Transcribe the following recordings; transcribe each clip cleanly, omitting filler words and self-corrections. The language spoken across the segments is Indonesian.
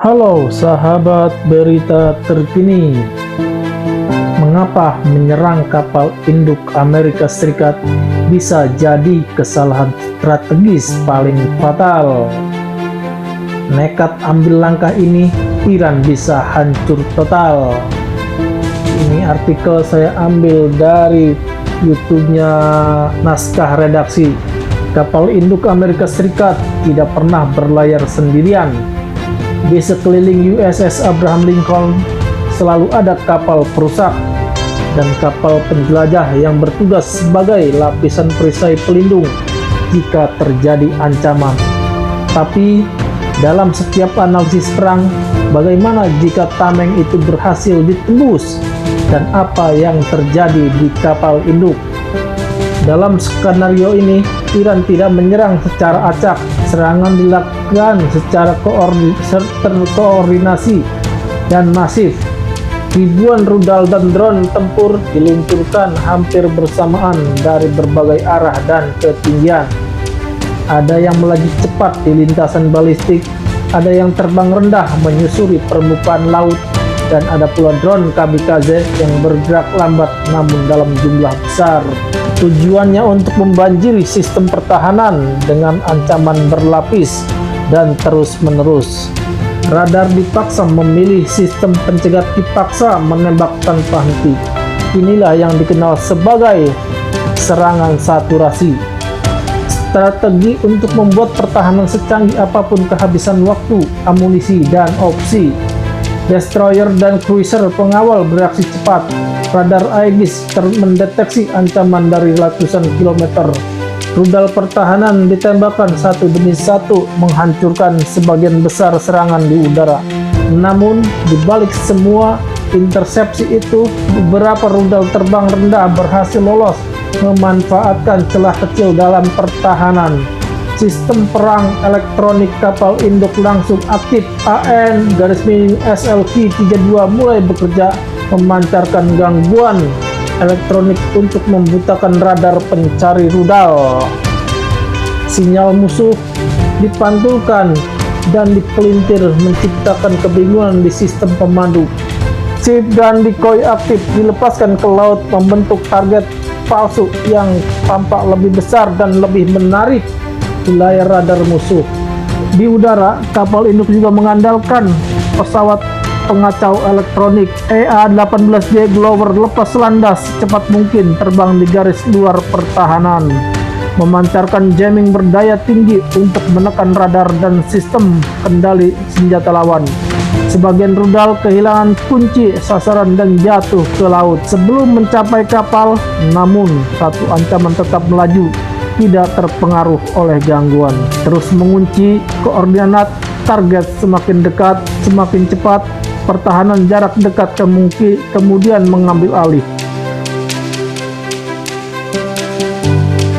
Halo sahabat berita terkini. Mengapa menyerang kapal induk Amerika Serikat bisa jadi kesalahan strategis paling fatal? Nekat ambil langkah ini, Iran bisa hancur total. Ini artikel saya ambil dari YouTube-nya Naskah Redaksi. Kapal induk Amerika Serikat tidak pernah berlayar sendirian. Di sekeliling USS Abraham Lincoln selalu ada kapal perusak dan kapal penjelajah yang bertugas sebagai lapisan perisai pelindung jika terjadi ancaman. Tapi dalam setiap analisis perang, bagaimana jika tameng itu berhasil ditembus dan apa yang terjadi di kapal induk? Dalam skenario ini, Iran tidak menyerang secara acak. Serangan dilakukan secara terkoordinasi dan masif. Ribuan rudal dan drone tempur diluncurkan hampir bersamaan dari berbagai arah dan ketinggian. Ada yang melaju cepat di lintasan balistik, ada yang terbang rendah menyusuri permukaan laut, dan ada pula drone kamikaze yang bergerak lambat namun dalam jumlah besar. Tujuannya untuk membanjiri sistem pertahanan dengan ancaman berlapis dan terus-menerus. Radar dipaksa memilih sistem pencegat dipaksa menembak tanpa henti. Inilah yang dikenal sebagai serangan saturasi. Strategi untuk membuat pertahanan secanggih apapun kehabisan waktu, amunisi, dan opsi. Destroyer dan cruiser pengawal bereaksi cepat. Radar Aegis mendeteksi ancaman dari ratusan kilometer. Rudal pertahanan ditembakkan satu demi satu, menghancurkan sebagian besar serangan di udara. Namun, di balik semua intersepsi itu, beberapa rudal terbang rendah berhasil lolos, memanfaatkan celah kecil dalam pertahanan. Sistem perang elektronik kapal induk langsung aktif. AN-SLQ-32 mulai bekerja, memancarkan gangguan elektronik untuk membutakan radar pencari rudal. Sinyal musuh dipantulkan dan dipelintir, menciptakan kebingungan di sistem pemandu. Chip dan decoy aktif dilepaskan ke laut, membentuk target palsu yang tampak lebih besar dan lebih menarik di layar radar musuh. Di udara, kapal induk juga mengandalkan pesawat pengacau elektronik EA-18D Glover lepas landas secepat mungkin terbang di garis luar pertahanan, memancarkan jamming berdaya tinggi untuk menekan radar dan sistem kendali senjata lawan. Sebagian rudal kehilangan kunci sasaran dan jatuh ke laut sebelum mencapai kapal, namun satu ancaman tetap melaju, tidak terpengaruh oleh gangguan. Terus mengunci koordinat target, semakin dekat, semakin cepat. Pertahanan jarak dekat kemudian mengambil alih.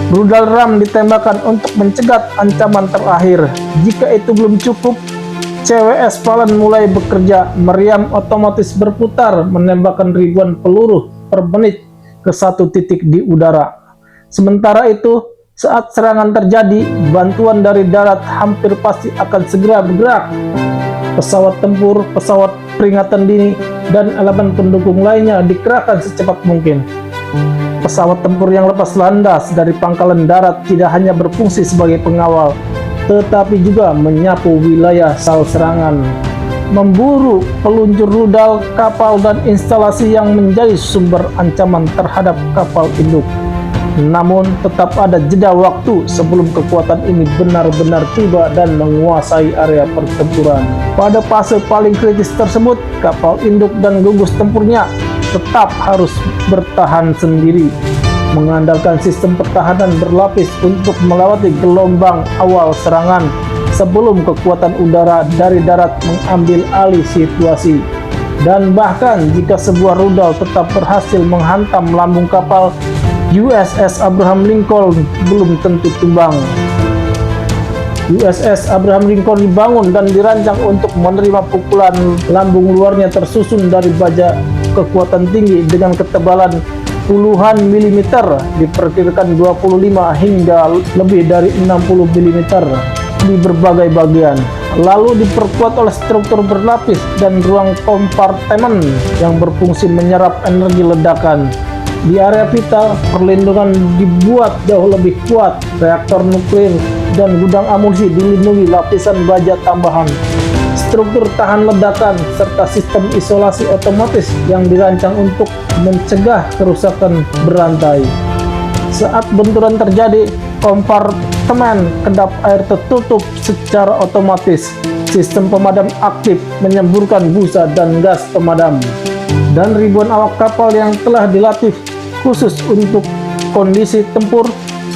Rudal ram ditembakkan untuk mencegat ancaman terakhir. Jika itu belum cukup, CWS Valen mulai bekerja. Meriam otomatis berputar, menembakkan ribuan peluru per menit ke satu titik di udara. Sementara itu, saat serangan terjadi, bantuan dari darat hampir pasti akan segera bergerak. Pesawat tempur, pesawat peringatan dini, dan elemen pendukung lainnya dikerahkan secepat mungkin. Pesawat tempur yang lepas landas dari pangkalan darat tidak hanya berfungsi sebagai pengawal, tetapi juga menyapu wilayah sal serangan, memburu peluncur rudal, kapal, dan instalasi yang menjadi sumber ancaman terhadap kapal induk. Namun tetap ada jeda waktu sebelum kekuatan ini benar-benar tiba dan menguasai area pertempuran. Pada fase paling kritis tersebut, kapal induk dan gugus tempurnya tetap harus bertahan sendiri, mengandalkan sistem pertahanan berlapis untuk melewati gelombang awal serangan sebelum kekuatan udara dari darat mengambil alih situasi. Dan bahkan jika sebuah rudal tetap berhasil menghantam lambung kapal, USS Abraham Lincoln belum tentu tumbang. USS Abraham Lincoln dibangun dan dirancang untuk menerima pukulan. Lambung luarnya tersusun dari baja kekuatan tinggi dengan ketebalan puluhan milimeter, diperkirakan 25 hingga lebih dari 60 mm. di berbagai bagian, lalu diperkuat oleh struktur berlapis dan ruang kompartemen yang berfungsi menyerap energi ledakan. Di area vital, perlindungan dibuat jauh lebih kuat. Reaktor nuklir dan gudang amunisi dilindungi lapisan baja tambahan. Struktur tahan ledakan serta sistem isolasi otomatis yang dirancang untuk mencegah kerusakan berantai. Saat benturan terjadi, kompartemen kedap air tertutup secara otomatis. Sistem pemadam aktif menyemburkan busa dan gas pemadam. Dan ribuan awak kapal yang telah dilatih khusus untuk kondisi tempur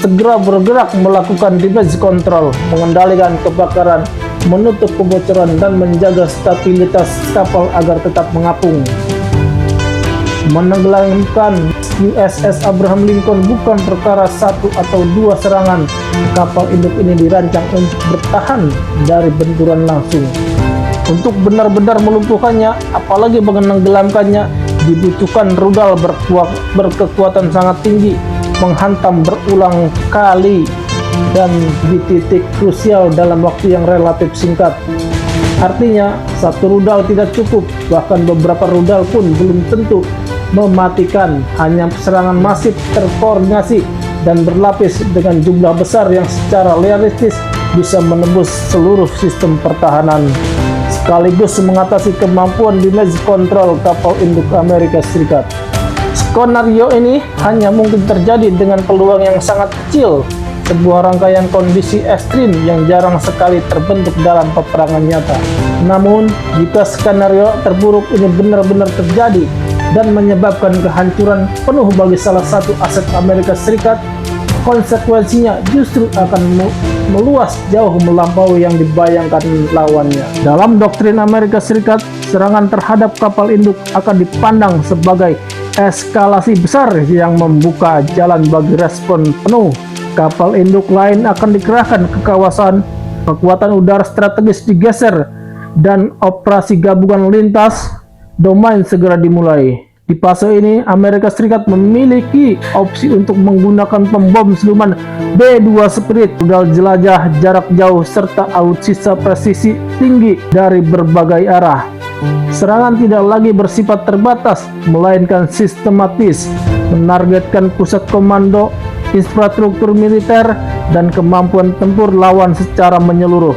segera bergerak melakukan damage control, mengendalikan kebakaran, menutup kebocoran, dan menjaga stabilitas kapal agar tetap mengapung. Menenggelamkan USS Abraham Lincoln bukan perkara satu atau dua serangan. Kapal induk ini dirancang untuk bertahan dari benturan langsung. Untuk benar-benar melumpuhkannya, apalagi menenggelamkannya, dibutuhkan rudal berkekuatan sangat tinggi, menghantam berulang kali dan di titik krusial dalam waktu yang relatif singkat. Artinya, satu rudal tidak cukup, bahkan beberapa rudal pun belum tentu mematikan. Hanya serangan masif terkoordinasi dan berlapis dengan jumlah besar yang secara realistis bisa menembus seluruh sistem pertahanan, sekaligus mengatasi kemampuan damage control kapal induk Amerika Serikat. Skenario ini hanya mungkin terjadi dengan peluang yang sangat kecil, sebuah rangkaian kondisi ekstrim yang jarang sekali terbentuk dalam peperangan nyata. Namun, jika skenario terburuk ini benar-benar terjadi dan menyebabkan kehancuran penuh bagi salah satu aset Amerika Serikat, konsekuensinya justru akan meluas jauh melampaui yang dibayangkan lawannya. Dalam doktrin Amerika Serikat, serangan terhadap kapal induk akan dipandang sebagai eskalasi besar yang membuka jalan bagi respon penuh. Kapal induk lain akan dikerahkan ke kawasan, kekuatan udara strategis digeser, dan operasi gabungan lintas domain segera dimulai. Di fase ini, Amerika Serikat memiliki opsi untuk menggunakan pembom siluman B-2 Spirit, rudal jelajah jarak jauh, serta alutsista presisi tinggi dari berbagai arah. Serangan tidak lagi bersifat terbatas, melainkan sistematis, menargetkan pusat komando, infrastruktur militer, dan kemampuan tempur lawan secara menyeluruh.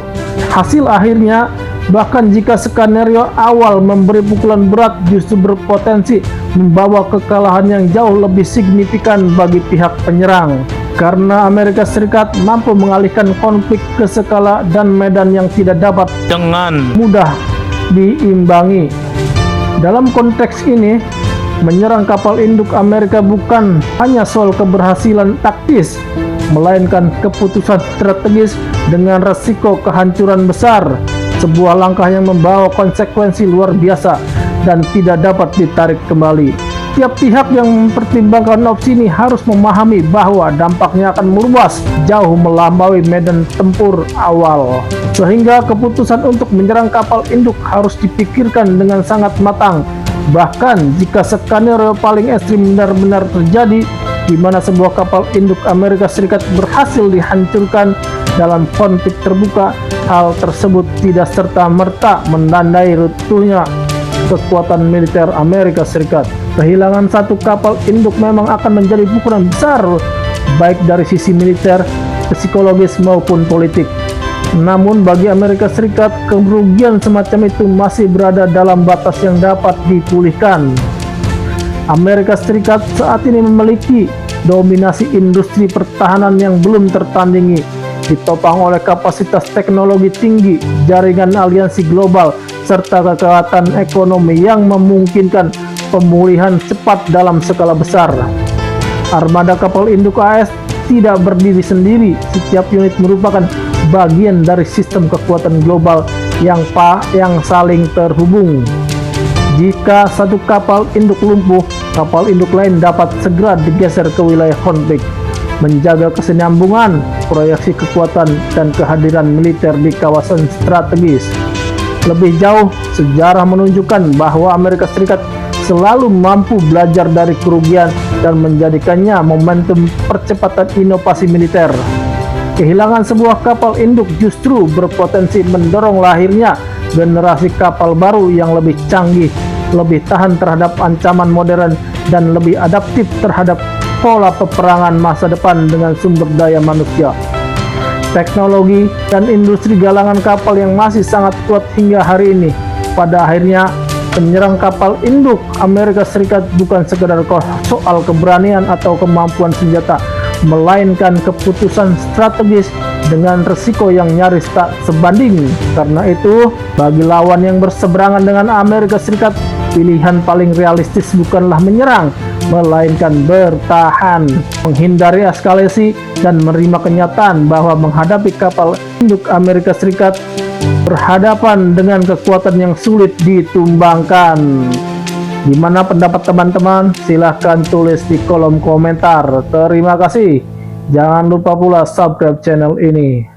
Hasil akhirnya, bahkan jika skenario awal memberi pukulan berat, justru berpotensi membawa kekalahan yang jauh lebih signifikan bagi pihak penyerang. Karena Amerika Serikat mampu mengalihkan konflik ke skala dan medan yang tidak dapat dengan mudah diimbangi. Dalam konteks ini, menyerang kapal induk Amerika bukan hanya soal keberhasilan taktis, melainkan keputusan strategis dengan resiko kehancuran besar. Sebuah langkah yang membawa konsekuensi luar biasa dan tidak dapat ditarik kembali. Tiap pihak yang mempertimbangkan opsi ini harus memahami bahwa dampaknya akan meluas jauh melampaui medan tempur awal, sehingga keputusan untuk menyerang kapal induk harus dipikirkan dengan sangat matang. Bahkan jika skenario paling ekstrim benar-benar terjadi, di mana sebuah kapal induk Amerika Serikat berhasil dihancurkan dalam konflik terbuka, hal tersebut tidak serta-merta menandai runtuhnya kekuatan militer Amerika Serikat. Kehilangan satu kapal induk memang akan menjadi pukulan besar, baik dari sisi militer, psikologis maupun politik. Namun bagi Amerika Serikat, kerugian semacam itu masih berada dalam batas yang dapat dipulihkan. Amerika Serikat saat ini memiliki dominasi industri pertahanan yang belum tertandingi, ditopang oleh kapasitas teknologi tinggi, jaringan aliansi global, serta kekuatan ekonomi yang memungkinkan pemulihan cepat dalam skala besar. Armada kapal induk AS tidak berdiri sendiri, setiap unit merupakan bagian dari sistem kekuatan global yang saling terhubung. Jika satu kapal induk lumpuh, kapal induk lain dapat segera digeser ke wilayah konflik, menjaga kesinambungan, proyeksi kekuatan, dan kehadiran militer di kawasan strategis. Lebih jauh, sejarah menunjukkan bahwa Amerika Serikat selalu mampu belajar dari kerugian dan menjadikannya momentum percepatan inovasi militer. Kehilangan sebuah kapal induk justru berpotensi mendorong lahirnya generasi kapal baru yang lebih canggih, lebih tahan terhadap ancaman modern, dan lebih adaptif terhadap pola peperangan masa depan dengan sumber daya manusia. Teknologi dan industri galangan kapal yang masih sangat kuat hingga hari ini, pada akhirnya penyerang kapal induk Amerika Serikat bukan sekedar soal keberanian atau kemampuan senjata, melainkan keputusan strategis dengan resiko yang nyaris tak sebanding. Karena itu, bagi lawan yang berseberangan dengan Amerika Serikat, pilihan paling realistis bukanlah menyerang, melainkan bertahan, menghindari eskalasi, dan menerima kenyataan bahwa menghadapi kapal induk Amerika Serikat berhadapan dengan kekuatan yang sulit ditumbangkan. Gimana pendapat teman-teman? Silahkan tulis di kolom komentar. Terima kasih. Jangan lupa pula subscribe channel ini.